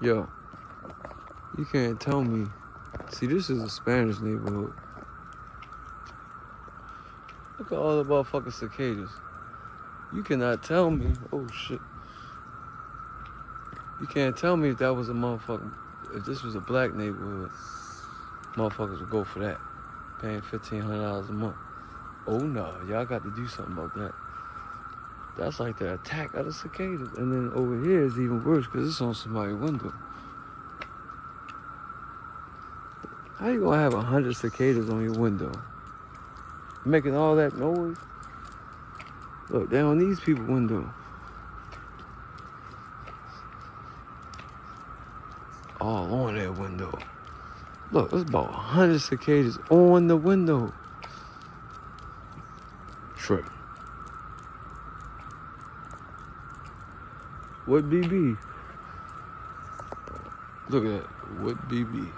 Yo, you can't tell me. See, this is a Spanish neighborhood. Look at all the motherfucking cicadas. You cannot tell me. Oh shit. You can't tell me if that was a motherfucking. If this was a black neighborhood, motherfuckers would go for that. Paying $1,500 a month. Oh no, y'all got to do something about that. That's like the attack of the cicadas. And then over here is even worse because it's on somebody's window. How you gonna have 100 cicadas on your window? Making all that noise? Look, they're on these people's window. All on their window. Look, there's about 100 cicadas on the window. Trip. What BB? Look at that. What BB?